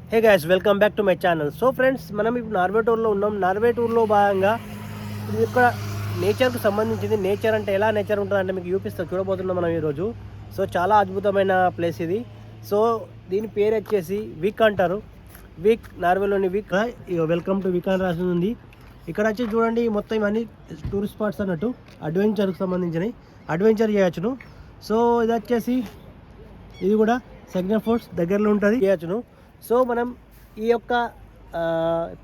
Hey guys, welcome back to my channel. So friends, మనం ఇప్పుడు Norway టూర్లో ఉన్నాం. నార్వే టూర్లో భాగంగా ఇది ఇక్కడ నేచర్కు సంబంధించింది. నేచర్ అంటే ఎలా నేచర్ ఉంటుందంటే మీకు చూపిస్తాం, చూడబోతున్నాం మనం ఈరోజు. సో చాలా అద్భుతమైన ప్లేస్ ఇది. సో దీని పేరు వచ్చేసి విక్ అంటారు. విక్, నార్వేలోని విక్. వెల్కమ్ టు విక్ అని రాసి ఉంది. ఇక్కడ వచ్చి చూడండి, మొత్తం ఇవన్నీ టూరిస్ట్ స్పాట్స్ అన్నట్టు, అడ్వెంచర్కి సంబంధించినవి. అడ్వెంచర్ చేయొచ్చును. సో ఇది వచ్చేసి ఇది కూడా సెకండ్ ఫోర్ట్స్ దగ్గరలో ఉంటుంది, చేయొచ్చును. సో మనం ఈ యొక్క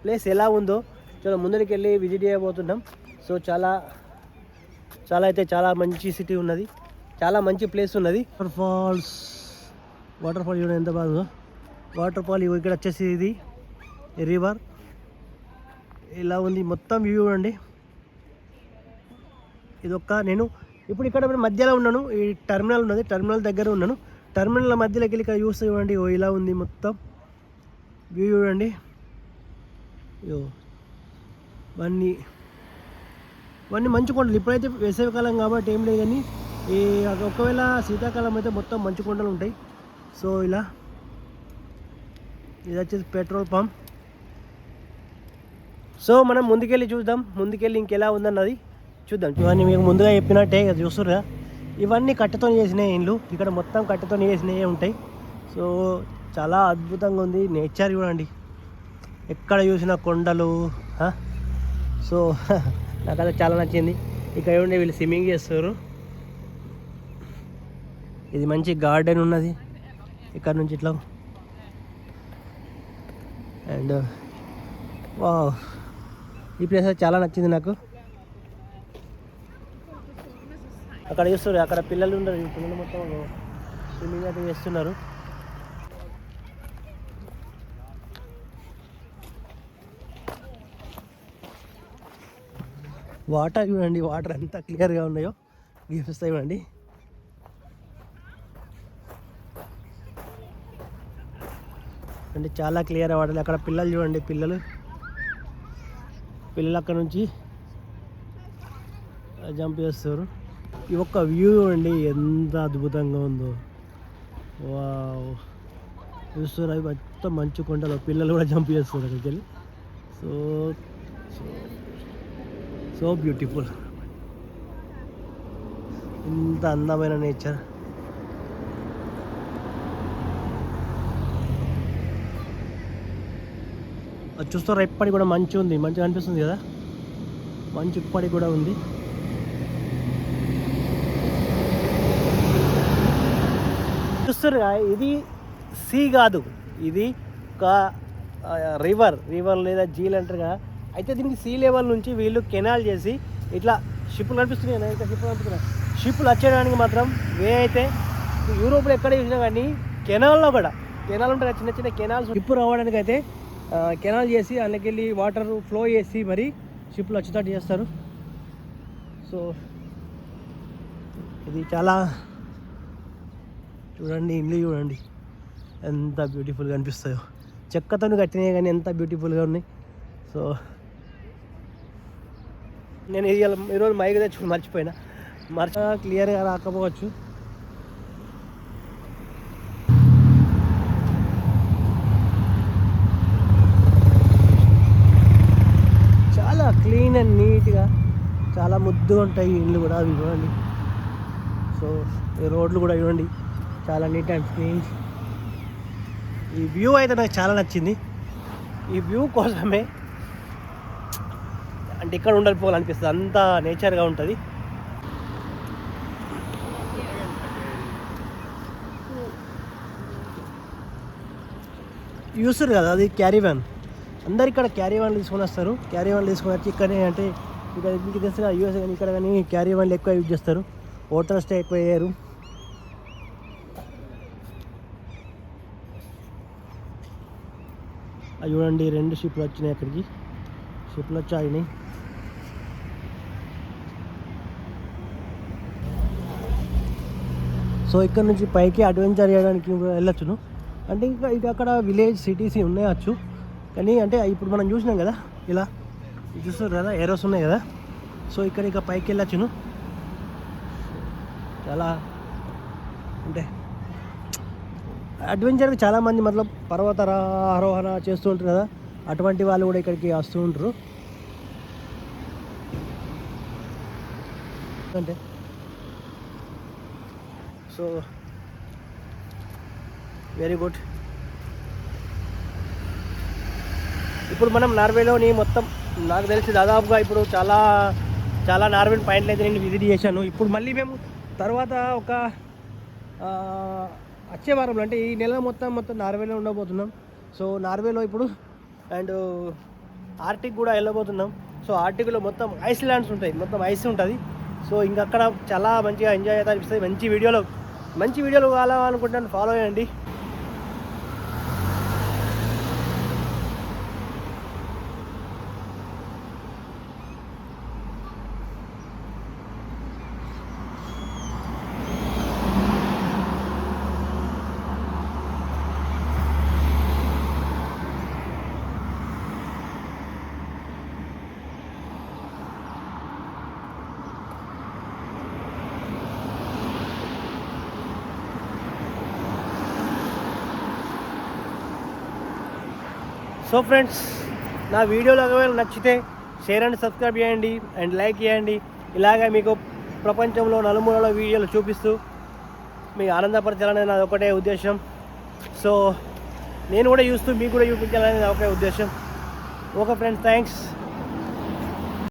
ప్లేస్ ఎలా ఉందో చాలా ముందరికి వెళ్ళి విజిట్ చేయబోతున్నాం. సో చాలా చాలా అయితే చాలా మంచి సిటీ ఉన్నది, చాలా మంచి ప్లేస్ ఉన్నది. వాటర్ ఫాల్ చూడండి ఎంత బాగుందో. వాటర్ ఫాల్ ఇక్కడ వచ్చేసి ఇది రివర్ ఇలా ఉంది, మొత్తం వ్యూ చూడండి. ఇదొక్క నేను ఇప్పుడు ఇక్కడ మధ్యలో ఉన్నాను. ఈ టెర్మినల్ ఉన్నది, టెర్మినల్ దగ్గర ఉన్నాను. టెర్మినల్ మధ్యలోకి వెళ్ళి ఇక్కడ చూస్తే చూడండి, ఓ ఇలా ఉంది మొత్తం వ్యూ చూడండి. ఇవన్నీ మంచు కొండలు. ఇప్పుడైతే వేసవికాలం కాబట్టి ఏం లేదు, కానీ ఈ ఒకవేళ శీతాకాలం అయితే మొత్తం మంచు కొండలు ఉంటాయి. సో ఇలా ఇది వచ్చేసి పెట్రోల్ పంప్. సో మనం ముందుకెళ్ళి చూద్దాం, ముందుకెళ్ళి ఇంకెలా ఉందన్నది చూద్దాం. ఇవన్నీ మీకు ముందుగా చెప్పినట్టే చూస్తుర్రా, ఇవన్నీ కట్టెతో చేసినాయి ఇండ్లు. ఇక్కడ మొత్తం కట్టెతో చేసినవి ఉంటాయి. సో చాలా అద్భుతంగా ఉంది. నేచర్ చూడండి, ఎక్కడ చూసిన కొండలు. సో నాకైతే చాలా నచ్చింది. ఇక్కడ ఉండే వీళ్ళు స్విమ్మింగ్ చేస్తారు. ఇది మంచి గార్డెన్ ఉన్నది ఇక్కడ నుంచి ఇట్లా. అండ్ వావ్, ఈ ప్లేస్ అయితే చాలా నచ్చింది నాకు. అక్కడ చూస్తారు, అక్కడ పిల్లలు ఉండరు, పిల్లలు మొత్తం స్విమ్మింగ్ అయితే చేస్తున్నారు. వాటర్ చూడండి, వాటర్ ఎంత క్లియర్గా ఉన్నాయో చూపిస్తాయి చూడండి. అంటే చాలా క్లియర్ వాటర్. అక్కడ పిల్లలు చూడండి, పిల్లలు అక్కడ నుంచి జంప్ చేస్తారు. ఈ ఒక్క వ్యూ చూడండి ఎంత అద్భుతంగా ఉందో. వావ్, చూస్తారు అవి మొత్తం మంచు కొండలు. పిల్లలు కూడా జంప్ చేస్తారు అక్కడికి వెళ్ళి. సో సో బ్యూటిఫుల్, ఇంత అందమైన నేచర్. అది చూస్తారా, ఇప్పటికి కూడా మంచు ఉంది, మంచిగా అనిపిస్తుంది కదా. మంచు ఇప్పటికి కూడా ఉంది. చూస్తారుగా, ఇది సీ కాదు, ఇది ఒక రివర్ లేదా జీల్ అంటారుగా. అయితే దీనికి సీ లెవెల్ నుంచి వీళ్ళు కెనాల్ చేసి ఇట్లా షిప్పులు కనిపిస్తున్నాయి కదా, ఇంకా షిప్పులు కనిపిస్తున్నాయి. షిప్పులు వచ్చేయడానికి మాత్రం వే అయితే యూరోప్లో ఎక్కడ చూసినా కానీ కెనాల్లో కూడా, కెనాల్ ఉంటాయి చిన్న చిన్న కెనాల్స్. షిప్ రావడానికి అయితే కెనాల్ చేసి అందులోకి వెళ్ళి వాటర్ ఫ్లో చేసి మరి షిప్లు వచ్చేటట్టు చేస్తారు. సో ఇది చాలా చూడండి, ఇల్లు చూడండి ఎంత బ్యూటిఫుల్గా అనిపిస్తాయో. చెక్కతో కట్టినాయి కానీ ఎంత బ్యూటిఫుల్గా ఉన్నాయి. సో నేను ఈరోజు మైక్ తెచ్చుకుని మర్చిపోయినా, క్లియర్గా రాకపోవచ్చు. చాలా క్లీన్ అండ్ నీట్గా, చాలా ముద్దుగా ఉంటాయి ఇల్లు కూడా, అవి చూడండి. సో ఈ రోడ్లు కూడా చూడండి, చాలా నీట్ అండ్ క్లీన్. ఈ వ్యూ అయితే నాకు చాలా నచ్చింది. ఈ వ్యూ కోసమే అంటే ఇక్కడ ఉండిపోవాలనిపిస్తుంది, అంత నేచర్గా ఉంటుంది. చూస్తారు కదా, అది క్యారీ వ్యాన్. అందరు ఇక్కడ క్యారీ వ్యాన్లు తీసుకొని వస్తారు. క్యారీ వ్యాన్లు తీసుకొని వచ్చి ఇక్కడనే, అంటే ఇక్కడ మీకు తెలుసు కదా యూఎస్ కానీ, ఇక్కడ కానీ క్యారీ వ్యాన్లు ఎక్కువ యూజ్ చేస్తారు. హోటల్ స్టే ఎక్కువ వేయరు. అవి చూడండి, 2 షిప్లు వచ్చినాయి అక్కడికి, షిప్లు వచ్చి ఆగినాయి. సో ఇక్కడ నుంచి పైకి అడ్వెంచర్ చేయడానికి వెళ్ళొచ్చును. అంటే ఇంకా ఇది అక్కడ విలేజ్ సిటీస్ ఉన్నాయచ్చు, కానీ అంటే ఇప్పుడు మనం చూసినాం కదా, ఇలా చూస్తారు కదా ఏరోస్ ఉన్నాయి కదా. సో ఇక్కడ ఇక పైకి వెళ్ళొచ్చును. చాలా అంటే అడ్వెంచర్కి చాలామంది మతలబ్ పర్వత ఆరోహణ చేస్తూ ఉంటారు కదా, అటువంటి వాళ్ళు కూడా ఇక్కడికి వస్తూ ఉంటారు. అంటే సో వెరీ గుడ్. ఇప్పుడు మనం నార్వేలోని మొత్తం నాకు తెలిసి దాదాపుగా ఇప్పుడు చాలా చాలా నార్వేన్ పాయింట్లు అయితే నేను విజిట్ చేశాను. ఇప్పుడు మళ్ళీ మేము తర్వాత ఒక వచ్చే వారంలో అంటే ఈ నెల మొత్తం నార్వేలో ఉండబోతున్నాం. సో నార్వేలో ఇప్పుడు అండ్ ఆర్టిక్ కూడా వెళ్ళబోతున్నాం. సో ఆర్టిక్లో మొత్తం ఐస్ ల్యాండ్స్ ఉంటాయి, మొత్తం ఐస్ ఉంటుంది. సో ఇంకక్కడ చాలా మంచిగా ఎంజాయ్ అయితే అనిపిస్తుంది. మంచి వీడియోలు కావాలనుకుంటాను, ఫాలో అయ్యండి. సో ఫ్రెండ్స్, నా వీడియోలు ఒకవేళ నచ్చితే షేర్ అండ్ సబ్స్క్రైబ్ చేయండి అండ్ లైక్ చేయండి. ఇలాగే మీకు ప్రపంచంలో నలుమూలలో వీడియోలు చూపిస్తూ మీకు ఆనందపరచాలనేది నాది ఒకటే ఉద్దేశం. సో నేను కూడా చూస్తూ మీకు కూడా చూపించాలనేది ఒకే ఉద్దేశం. Okay friends, thanks.